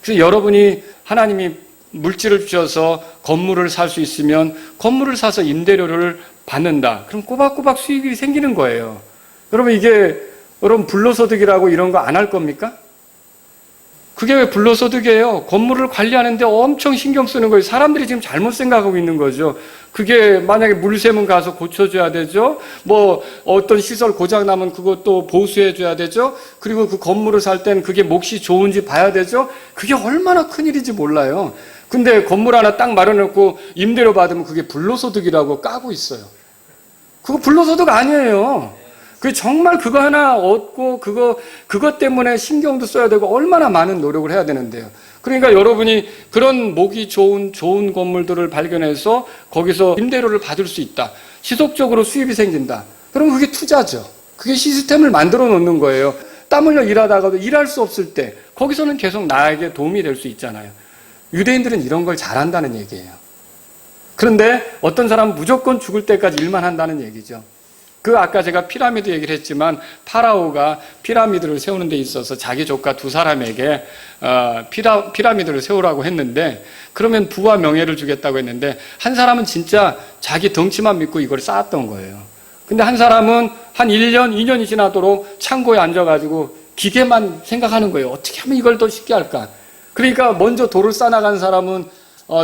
그래서 여러분이 하나님이 물질을 주셔서 건물을 살 수 있으면 건물을 사서 임대료를 받는다. 그럼 꼬박꼬박 수익이 생기는 거예요. 여러분 이게 여러분 불로소득이라고 이런 거 안 할 겁니까? 그게 왜 불로소득이에요? 건물을 관리하는데 엄청 신경 쓰는 거예요. 사람들이 지금 잘못 생각하고 있는 거죠. 그게 만약에 물샘은 가서 고쳐줘야 되죠. 뭐 어떤 시설 고장나면 그것도 보수해줘야 되죠. 그리고 그 건물을 살 땐 그게 몫이 좋은지 봐야 되죠. 그게 얼마나 큰일인지 몰라요. 근데 건물 하나 딱 마련해놓고 임대료 받으면 그게 불로소득이라고 까고 있어요. 그거 불로소득 아니에요. 그 정말 그거 하나 얻고 그것 때문에 신경도 써야 되고 얼마나 많은 노력을 해야 되는데요. 그러니까 여러분이 그런 목이 좋은 건물들을 발견해서 거기서 임대료를 받을 수 있다. 지속적으로 수입이 생긴다. 그럼 그게 투자죠. 그게 시스템을 만들어 놓는 거예요. 땀 흘려 일하다가도 일할 수 없을 때 거기서는 계속 나에게 도움이 될 수 있잖아요. 유대인들은 이런 걸 잘한다는 얘기예요. 그런데 어떤 사람은 무조건 죽을 때까지 일만 한다는 얘기죠. 그 아까 제가 피라미드 얘기를 했지만 파라오가 피라미드를 세우는 데 있어서 자기 조카 두 사람에게 피라미드를 세우라고 했는데 그러면 부와 명예를 주겠다고 했는데 한 사람은 진짜 자기 덩치만 믿고 이걸 쌓았던 거예요. 근데 한 사람은 한 1년, 2년이 지나도록 창고에 앉아가지고 기계만 생각하는 거예요. 어떻게 하면 이걸 더 쉽게 할까? 그러니까 먼저 돌을 쌓아나간 사람은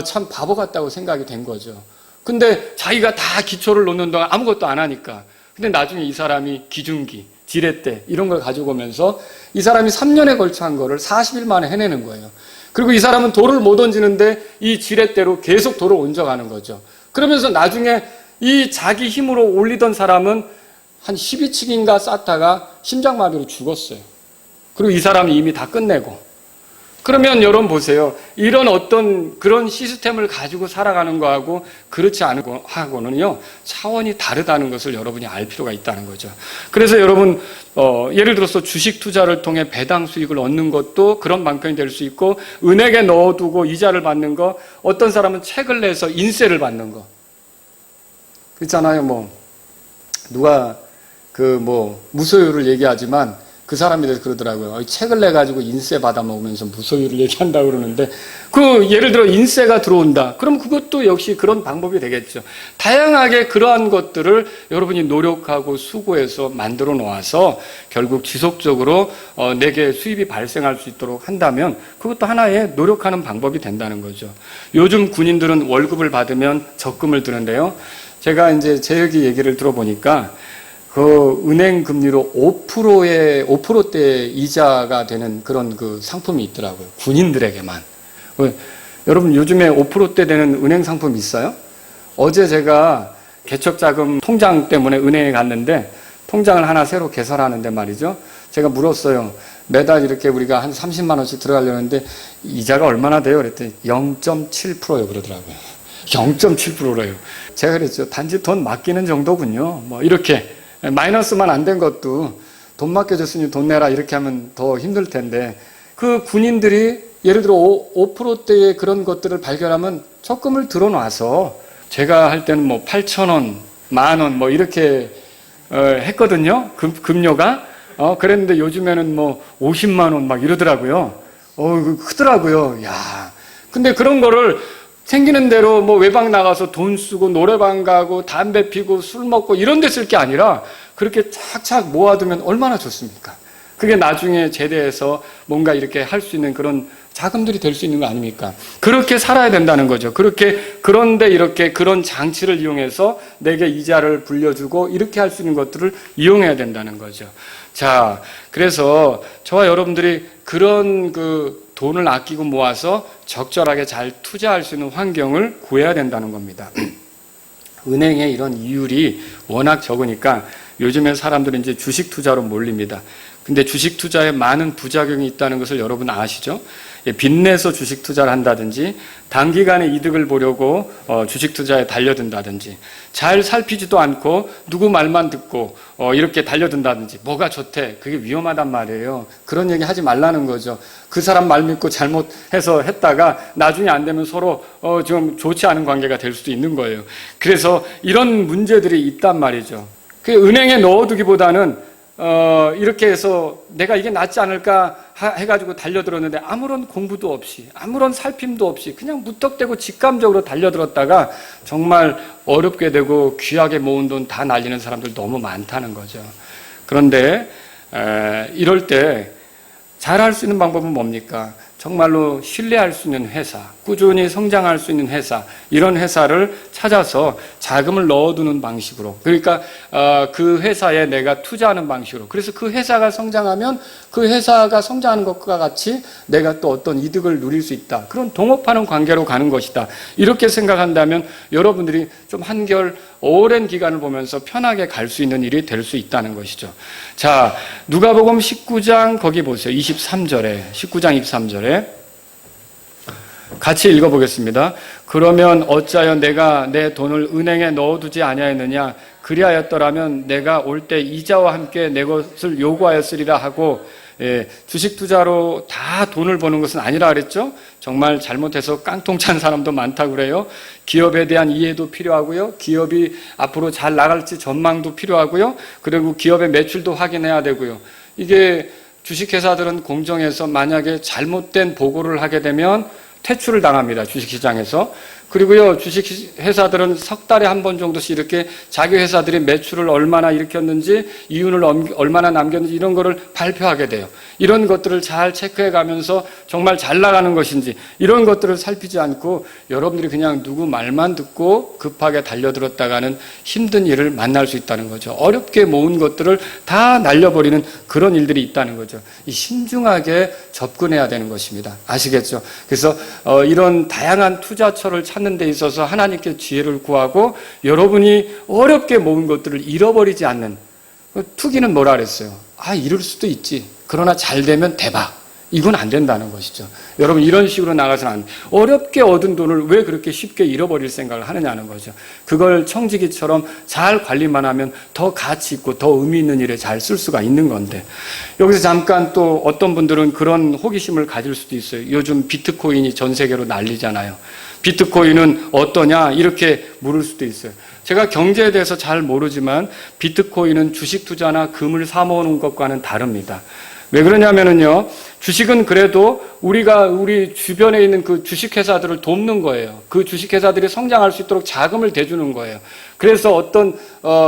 참 바보 같다고 생각이 된 거죠. 근데 자기가 다 기초를 놓는 동안 아무것도 안 하니까 근데 나중에 이 사람이 기중기, 지렛대 이런 걸 가지고 오면서 이 사람이 3년에 걸쳐 한 거를 40일 만에 해내는 거예요. 그리고 이 사람은 돌을 못 얹는데 이 지렛대로 계속 돌을 얹어가는 거죠. 그러면서 나중에 이 자기 힘으로 올리던 사람은 한 12층인가 쌓다가 심장마비로 죽었어요. 그리고 이 사람은 이미 다 끝내고 그러면 여러분 보세요. 이런 어떤 그런 시스템을 가지고 살아가는 거하고 그렇지 않은 거하고는요, 차원이 다르다는 것을 여러분이 알 필요가 있다는 거죠. 그래서 여러분, 예를 들어서 주식 투자를 통해 배당 수익을 얻는 것도 그런 방편이 될 수 있고, 은행에 넣어두고 이자를 받는 거, 어떤 사람은 책을 내서 인세를 받는 거. 그렇잖아요. 누가 무소유를 얘기하지만 그 사람이 대해서 그러더라고요. 책을 내가지고 인세 받아먹으면서 무소유를 얘기한다고 그러는데, 예를 들어 인세가 들어온다. 그럼 그것도 역시 그런 방법이 되겠죠. 다양하게 그러한 것들을 여러분이 노력하고 수고해서 만들어 놓아서 결국 지속적으로 내게 수입이 발생할 수 있도록 한다면 그것도 하나의 노력하는 방법이 된다는 거죠. 요즘 군인들은 월급을 받으면 적금을 드는데요. 제가 이제 제 얘기를 들어보니까 그 은행 금리로 5%대 이자가 되는 그런 그 상품이 있더라고요. 군인들에게만. 여러분 요즘에 5%대 되는 은행 상품 있어요? 어제 제가 개척자금 통장 때문에 은행에 갔는데 통장을 하나 새로 개설하는데 말이죠. 제가 물었어요. 매달 이렇게 우리가 한 30만 원씩 들어가려는데 이자가 얼마나 돼요? 그랬더니 0.7%요 그러더라고요. 0.7%래요. 제가 그랬죠. 단지 돈 맡기는 정도군요. 이렇게. 마이너스만 안 된 것도 돈 맡겨줬으니 돈 내라 이렇게 하면 더 힘들 텐데, 그 군인들이 예를 들어 5%대의 그런 것들을 발견하면 적금을 들어놔서, 제가 할 때는 8,000원, 10,000원 이렇게 했거든요. 급료가. 그랬는데 요즘에는 50만 원 막 이러더라고요. 크더라고요. 야. 근데 그런 거를 생기는 대로 외박 나가서 돈 쓰고 노래방 가고 담배 피고 술 먹고 이런 데 쓸 게 아니라 그렇게 착착 모아두면 얼마나 좋습니까? 그게 나중에 제대해서 뭔가 이렇게 할 수 있는 그런 자금들이 될 수 있는 거 아닙니까? 그렇게 살아야 된다는 거죠. 그런데 이렇게 그런 장치를 이용해서 내게 이자를 불려주고 이렇게 할 수 있는 것들을 이용해야 된다는 거죠. 자, 그래서 저와 여러분들이 그런 돈을 아끼고 모아서 적절하게 잘 투자할 수 있는 환경을 구해야 된다는 겁니다. 은행의 이런 이율이 워낙 적으니까 요즘에 사람들은 이제 주식 투자로 몰립니다. 근데 주식 투자에 많은 부작용이 있다는 것을 여러분 아시죠? 빚내서 주식 투자를 한다든지, 단기간에 이득을 보려고 주식 투자에 달려든다든지, 잘 살피지도 않고 누구 말만 듣고 이렇게 달려든다든지, 뭐가 좋대, 그게 위험하단 말이에요. 그런 얘기 하지 말라는 거죠. 그 사람 말 믿고 잘못해서 했다가 나중에 안 되면 서로 좀 좋지 않은 관계가 될 수도 있는 거예요. 그래서 이런 문제들이 있단 말이죠. 은행에 넣어두기보다는 이렇게 해서 내가 이게 낫지 않을까 해가지고 달려들었는데 아무런 공부도 없이, 아무런 살핌도 없이 그냥 무턱대고 직감적으로 달려들었다가 정말 어렵게 되고 귀하게 모은 돈 다 날리는 사람들 너무 많다는 거죠. 그런데 이럴 때 잘할 수 있는 방법은 뭡니까? 정말로 신뢰할 수 있는 회사, 꾸준히 성장할 수 있는 회사, 이런 회사를 찾아서 자금을 넣어두는 방식으로, 그러니까 그 회사에 내가 투자하는 방식으로, 그래서 그 회사가 성장하면 그 회사가 성장하는 것과 같이 내가 또 어떤 이득을 누릴 수 있다. 그런 동업하는 관계로 가는 것이다. 이렇게 생각한다면 여러분들이 좀 한결 오랜 기간을 보면서 편하게 갈 수 있는 일이 될 수 있다는 것이죠. 자, 누가복음 19장 거기 보세요. 19장 23절에 같이 읽어보겠습니다. 그러면 어찌하여 내가 내 돈을 은행에 넣어두지 아니하였느냐? 그리하였더라면 내가 올 때 이자와 함께 내 것을 요구하였으리라 하고, 주식 투자로 다 돈을 버는 것은 아니라 그랬죠. 정말 잘못해서 깡통 찬 사람도 많다고 그래요. 기업에 대한 이해도 필요하고요. 기업이 앞으로 잘 나갈지 전망도 필요하고요. 그리고 기업의 매출도 확인해야 되고요. 이게 주식회사들은 공정에서 만약에 잘못된 보고를 하게 되면 퇴출을 당합니다. 주식시장에서. 그리고요, 주식회사들은 석 달에 한 번 정도씩 이렇게 자기 회사들이 매출을 얼마나 일으켰는지, 이윤을 얼마나 남겼는지 이런 거를 발표하게 돼요. 이런 것들을 잘 체크해 가면서 정말 잘 나가는 것인지 이런 것들을 살피지 않고 여러분들이 그냥 누구 말만 듣고 급하게 달려들었다가는 힘든 일을 만날 수 있다는 거죠. 어렵게 모은 것들을 다 날려버리는 그런 일들이 있다는 거죠. 신중하게 접근해야 되는 것입니다. 아시겠죠? 그래서 이런 다양한 투자처를 찾는 데 있어서 하나님께 지혜를 구하고 여러분이 어렵게 모은 것들을 잃어버리지 않는, 투기는 뭐라 그랬어요? 이럴 수도 있지. 그러나 잘 되면 대박. 이건 안 된다는 것이죠. 여러분 이런 식으로 나가서는 안 돼. 어렵게 얻은 돈을 왜 그렇게 쉽게 잃어버릴 생각을 하느냐는 거죠. 그걸 청지기처럼 잘 관리만 하면 더 가치 있고 더 의미 있는 일에 잘 쓸 수가 있는 건데, 여기서 잠깐 또 어떤 분들은 그런 호기심을 가질 수도 있어요. 요즘 비트코인이 전 세계로 난리잖아요. 비트코인은 어떠냐 이렇게 물을 수도 있어요. 제가 경제에 대해서 잘 모르지만 비트코인은 주식 투자나 금을 사 모으는 것과는 다릅니다. 왜 그러냐면은요, 주식은 그래도 우리가 우리 주변에 있는 그 주식회사들을 돕는 거예요. 그 주식회사들이 성장할 수 있도록 자금을 대주는 거예요. 그래서 어떤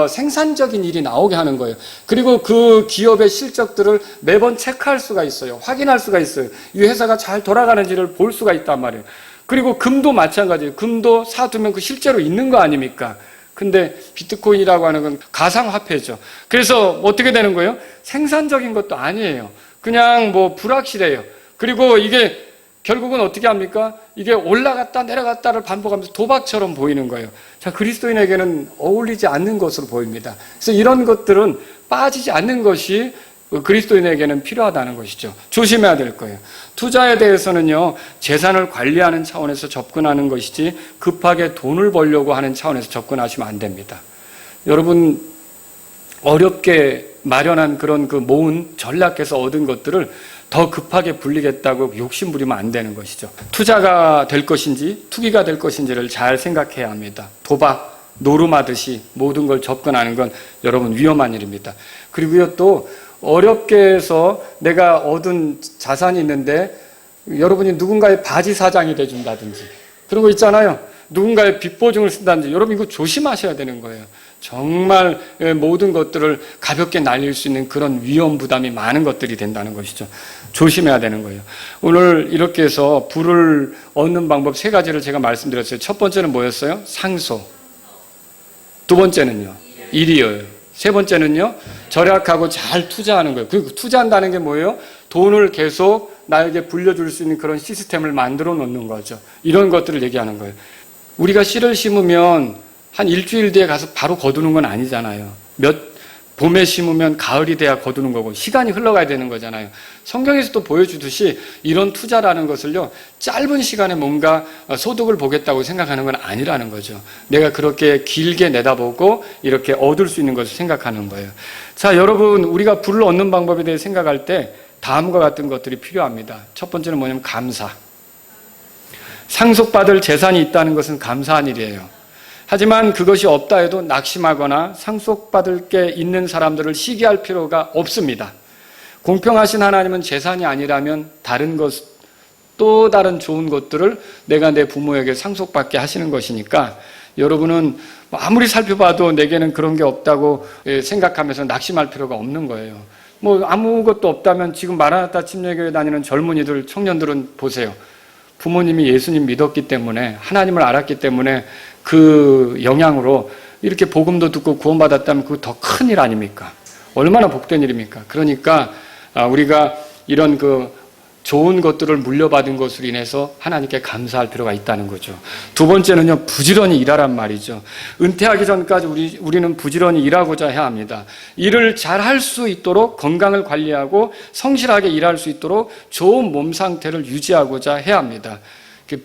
생산적인 일이 나오게 하는 거예요. 그리고 그 기업의 실적들을 매번 체크할 수가 있어요. 확인할 수가 있어요. 이 회사가 잘 돌아가는지를 볼 수가 있단 말이에요. 그리고 금도 마찬가지예요. 금도 사두면 그 실제로 있는 거 아닙니까? 근데 비트코인이라고 하는 건 가상화폐죠. 그래서 어떻게 되는 거예요? 생산적인 것도 아니에요. 그냥 뭐 불확실해요. 그리고 이게 결국은 어떻게 합니까? 이게 올라갔다 내려갔다를 반복하면서 도박처럼 보이는 거예요. 자, 그리스도인에게는 어울리지 않는 것으로 보입니다. 그래서 이런 것들은 빠지지 않는 것이 그리스도인에게는 필요하다는 것이죠. 조심해야 될 거예요. 투자에 대해서는요, 재산을 관리하는 차원에서 접근하는 것이지 급하게 돈을 벌려고 하는 차원에서 접근하시면 안 됩니다. 여러분, 어렵게 마련한 그런 그 모은 전략해서 얻은 것들을 더 급하게 불리겠다고 욕심부리면 안 되는 것이죠. 투자가 될 것인지 투기가 될 것인지를 잘 생각해야 합니다. 도박, 노름하듯이 모든 걸 접근하는 건 여러분 위험한 일입니다. 그리고요, 또 어렵게 해서 내가 얻은 자산이 있는데 여러분이 누군가의 바지 사장이 돼준다든지 그런 거 있잖아요. 누군가의 빚보증을 쓴다든지, 여러분 이거 조심하셔야 되는 거예요. 정말 모든 것들을 가볍게 날릴 수 있는 그런 위험 부담이 많은 것들이 된다는 것이죠. 조심해야 되는 거예요. 오늘 이렇게 해서 부를 얻는 방법 3가지를 제가 말씀드렸어요. 첫 번째는 뭐였어요? 상소. 두 번째는요? 일이에요. 세 번째는요, 절약하고 잘 투자하는 거예요. 그 투자한다는 게 뭐예요? 돈을 계속 나에게 불려줄 수 있는 그런 시스템을 만들어 놓는 거죠. 이런 것들을 얘기하는 거예요. 우리가 씨를 심으면 한 일주일 뒤에 가서 바로 거두는 건 아니잖아요. 봄에 심으면 가을이 돼야 거두는 거고 시간이 흘러가야 되는 거잖아요. 성경에서도 보여주듯이 이런 투자라는 것을요, 짧은 시간에 뭔가 소득을 보겠다고 생각하는 건 아니라는 거죠. 내가 그렇게 길게 내다보고 이렇게 얻을 수 있는 것을 생각하는 거예요. 자, 여러분, 우리가 부를 얻는 방법에 대해 생각할 때 다음과 같은 것들이 필요합니다. 첫 번째는 뭐냐면 감사. 상속받을 재산이 있다는 것은 감사한 일이에요. 하지만 그것이 없다 해도 낙심하거나 상속받을 게 있는 사람들을 시기할 필요가 없습니다. 공평하신 하나님은 재산이 아니라면 다른 것, 또 다른 좋은 것들을 내가 내 부모에게 상속받게 하시는 것이니까 여러분은 아무리 살펴봐도 내게는 그런 게 없다고 생각하면서 낙심할 필요가 없는 거예요. 뭐 아무것도 없다면 지금 마라나타 침례교회 다니는 젊은이들, 청년들은 보세요. 부모님이 예수님 믿었기 때문에, 하나님을 알았기 때문에 그 영향으로 이렇게 복음도 듣고 구원받았다면 그거 더 큰 일 아닙니까? 얼마나 복된 일입니까? 그러니까 우리가 이런 그 좋은 것들을 물려받은 것으로 인해서 하나님께 감사할 필요가 있다는 거죠. 두 번째는요, 부지런히 일하란 말이죠. 은퇴하기 전까지 우리는 부지런히 일하고자 해야 합니다. 일을 잘 할 수 있도록 건강을 관리하고 성실하게 일할 수 있도록 좋은 몸 상태를 유지하고자 해야 합니다.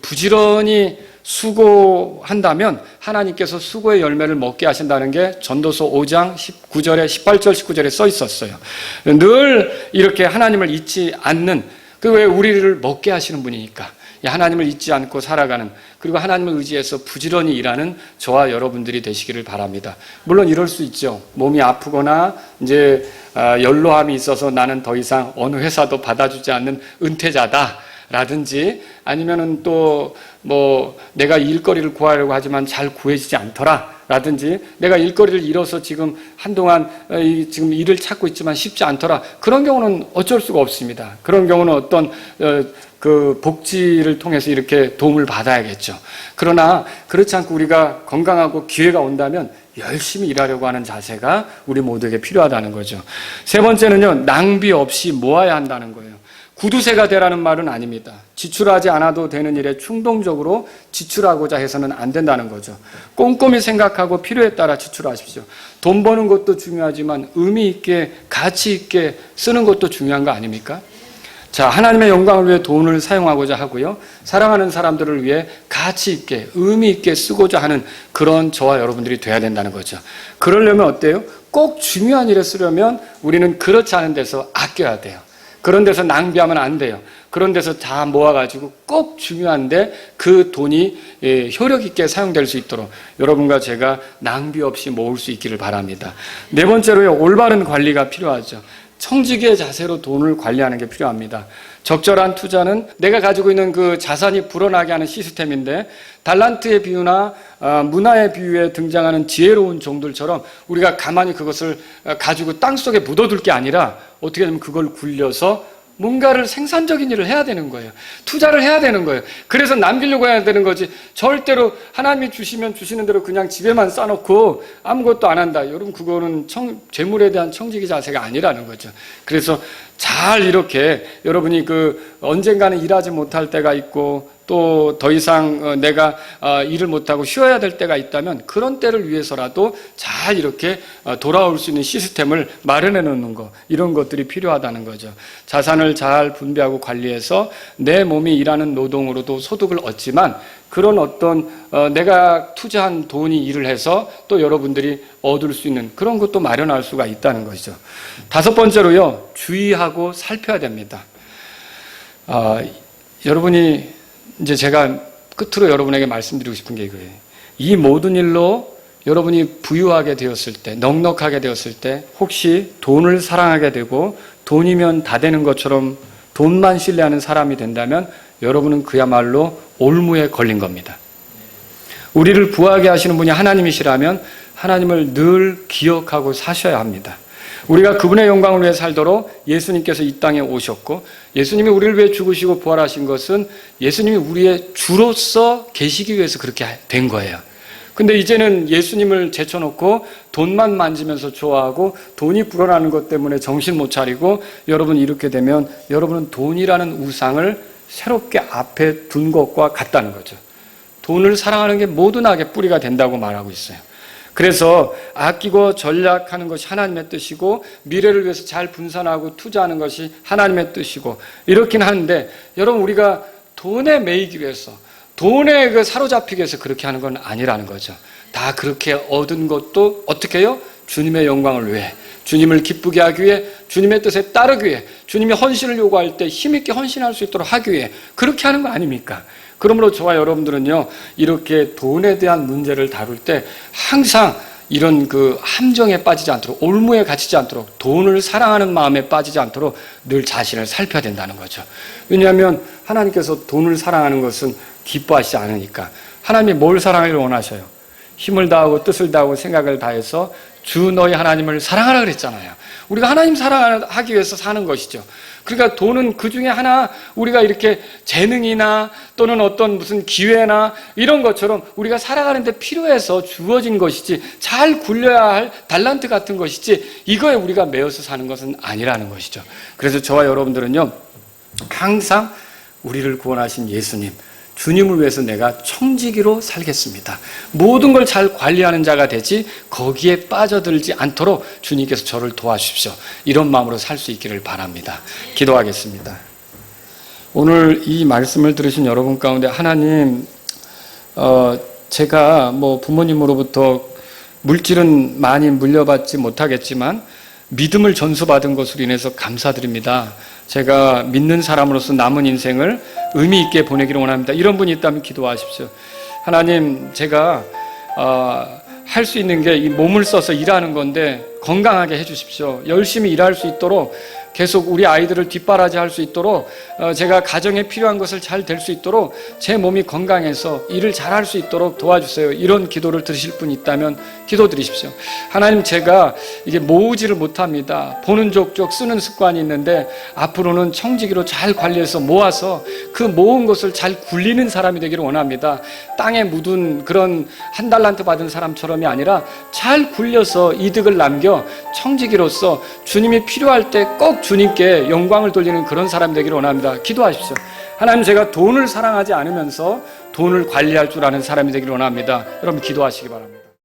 부지런히 수고한다면 하나님께서 수고의 열매를 먹게 하신다는 게 전도서 5장 19절에 18절 19절에 써 있었어요. 늘 이렇게 하나님을 잊지 않는, 그 왜 우리를 먹게 하시는 분이니까 하나님을 잊지 않고 살아가는, 그리고 하나님을 의지해서 부지런히 일하는 저와 여러분들이 되시기를 바랍니다. 물론 이럴 수 있죠. 몸이 아프거나 이제 연로함이 있어서 나는 더 이상 어느 회사도 받아주지 않는 은퇴자다 라든지, 아니면은 또 뭐 내가 일거리를 구하려고 하지만 잘 구해지지 않더라 라든지, 내가 일거리를 잃어서 지금 한동안 지금 일을 찾고 있지만 쉽지 않더라, 그런 경우는 어쩔 수가 없습니다. 그런 경우는 어떤 그 복지를 통해서 이렇게 도움을 받아야겠죠. 그러나 그렇지 않고 우리가 건강하고 기회가 온다면 열심히 일하려고 하는 자세가 우리 모두에게 필요하다는 거죠. 세 번째는요, 낭비 없이 모아야 한다는 거예요. 구두쇠가 되라는 말은 아닙니다. 지출하지 않아도 되는 일에 충동적으로 지출하고자 해서는 안 된다는 거죠. 꼼꼼히 생각하고 필요에 따라 지출하십시오. 돈 버는 것도 중요하지만 의미 있게, 가치 있게 쓰는 것도 중요한 거 아닙니까? 자, 하나님의 영광을 위해 돈을 사용하고자 하고요. 사랑하는 사람들을 위해 가치 있게, 의미 있게 쓰고자 하는 그런 저와 여러분들이 돼야 된다는 거죠. 그러려면 어때요? 꼭 중요한 일에 쓰려면 우리는 그렇지 않은 데서 아껴야 돼요. 그런 데서 낭비하면 안 돼요. 그런 데서 다 모아가지고 꼭 중요한데 그 돈이 효력 있게 사용될 수 있도록 여러분과 제가 낭비 없이 모을 수 있기를 바랍니다. 네 번째로요, 올바른 관리가 필요하죠. 청지기의 자세로 돈을 관리하는 게 필요합니다. 적절한 투자는 내가 가지고 있는 그 자산이 불어나게 하는 시스템인데, 달란트의 비유나 문화의 비유에 등장하는 지혜로운 종들처럼 우리가 가만히 그것을 가지고 땅속에 묻어둘 게 아니라 어떻게 되면 그걸 굴려서 뭔가를 생산적인 일을 해야 되는 거예요. 투자를 해야 되는 거예요. 그래서 남기려고 해야 되는 거지, 절대로 하나님이 주시면 주시는 대로 그냥 집에만 싸놓고 아무것도 안 한다. 여러분, 그거는 재물에 대한 청지기 자세가 아니라는 거죠. 그래서 잘 이렇게 여러분이 언젠가는 일하지 못할 때가 있고 또 더 이상 내가 일을 못하고 쉬어야 될 때가 있다면 그런 때를 위해서라도 잘 이렇게 돌아올 수 있는 시스템을 마련해 놓는 것, 이런 것들이 필요하다는 거죠. 자산을 잘 분배하고 관리해서 내 몸이 일하는 노동으로도 소득을 얻지만 그런 어떤 내가 투자한 돈이 일을 해서 또 여러분들이 얻을 수 있는 그런 것도 마련할 수가 있다는 것이죠. 다섯 번째로요, 주의하고 살펴야 됩니다. 여러분이 이제 제가 끝으로 여러분에게 말씀드리고 싶은 게 이거예요. 이 모든 일로 여러분이 부유하게 되었을 때, 넉넉하게 되었을 때 혹시 돈을 사랑하게 되고 돈이면 다 되는 것처럼 돈만 신뢰하는 사람이 된다면 여러분은 그야말로 올무에 걸린 겁니다. 우리를 부하게 하시는 분이 하나님이시라면 하나님을 늘 기억하고 사셔야 합니다. 우리가 그분의 영광을 위해 살도록 예수님께서 이 땅에 오셨고, 예수님이 우리를 위해 죽으시고 부활하신 것은 예수님이 우리의 주로서 계시기 위해서 그렇게 된 거예요. 근데 이제는 예수님을 제쳐놓고 돈만 만지면서 좋아하고 돈이 불어나는 것 때문에 정신 못 차리고 여러분 이렇게 되면 여러분은 돈이라는 우상을 새롭게 앞에 둔 것과 같다는 거죠. 돈을 사랑하는 게 모든 악의 뿌리가 된다고 말하고 있어요. 그래서 아끼고 전략하는 것이 하나님의 뜻이고 미래를 위해서 잘 분산하고 투자하는 것이 하나님의 뜻이고 이렇긴 한데, 여러분 우리가 돈에 매이기 위해서, 돈에 사로잡히기 위해서 그렇게 하는 건 아니라는 거죠. 다 그렇게 얻은 것도 어떻게 해요? 주님의 영광을 위해, 주님을 기쁘게 하기 위해, 주님의 뜻에 따르기 위해, 주님이 헌신을 요구할 때 힘있게 헌신할 수 있도록 하기 위해 그렇게 하는 거 아닙니까? 그러므로 저와 여러분들은요, 이렇게 돈에 대한 문제를 다룰 때 항상 이런 함정에 빠지지 않도록, 올무에 갇히지 않도록, 돈을 사랑하는 마음에 빠지지 않도록 늘 자신을 살펴야 된다는 거죠. 왜냐하면 하나님께서 돈을 사랑하는 것은 기뻐하시지 않으니까. 하나님이 뭘 사랑하기를 원하셔요? 힘을 다하고 뜻을 다하고 생각을 다해서 주 너희 하나님을 사랑하라 그랬잖아요. 우리가 하나님 사랑하기 위해서 사는 것이죠. 그러니까 돈은 그 중에 하나, 우리가 이렇게 재능이나 또는 어떤 무슨 기회나 이런 것처럼 우리가 살아가는데 필요해서 주어진 것이지, 잘 굴려야 할 달란트 같은 것이지 이거에 우리가 매여서 사는 것은 아니라는 것이죠. 그래서 저와 여러분들은요, 항상 우리를 구원하신 예수님, 주님을 위해서 내가 청지기로 살겠습니다. 모든 걸 잘 관리하는 자가 되지 거기에 빠져들지 않도록 주님께서 저를 도와주십시오. 이런 마음으로 살 수 있기를 바랍니다. 기도하겠습니다. 오늘 이 말씀을 들으신 여러분 가운데 하나님, 제가 부모님으로부터 물질은 많이 물려받지 못하겠지만 믿음을 전수받은 것으로 인해서 감사드립니다. 제가 믿는 사람으로서 남은 인생을 의미 있게 보내기를 원합니다. 이런 분이 있다면 기도하십시오. 하나님, 제가 할 수 있는 게 이 몸을 써서 일하는 건데 건강하게 해주십시오. 열심히 일할 수 있도록, 계속 우리 아이들을 뒷바라지할 수 있도록, 제가 가정에 필요한 것을 잘 될 수 있도록 제 몸이 건강해서 일을 잘할 수 있도록 도와주세요. 이런 기도를 들으실 분이 있다면 기도드리십시오. 하나님, 제가 이게 모으지를 못합니다. 보는 족족 쓰는 습관이 있는데 앞으로는 청지기로 잘 관리해서 모아서 그 모은 것을 잘 굴리는 사람이 되기를 원합니다. 땅에 묻은 그런 한 달란트 받은 사람처럼이 아니라 잘 굴려서 이득을 남겨 청지기로서 주님이 필요할 때 꼭 주님께 영광을 돌리는 그런 사람이 되기를 원합니다. 기도하십시오. 하나님, 제가 돈을 사랑하지 않으면서 돈을 관리할 줄 아는 사람이 되기를 원합니다. 여러분 기도하시기 바랍니다.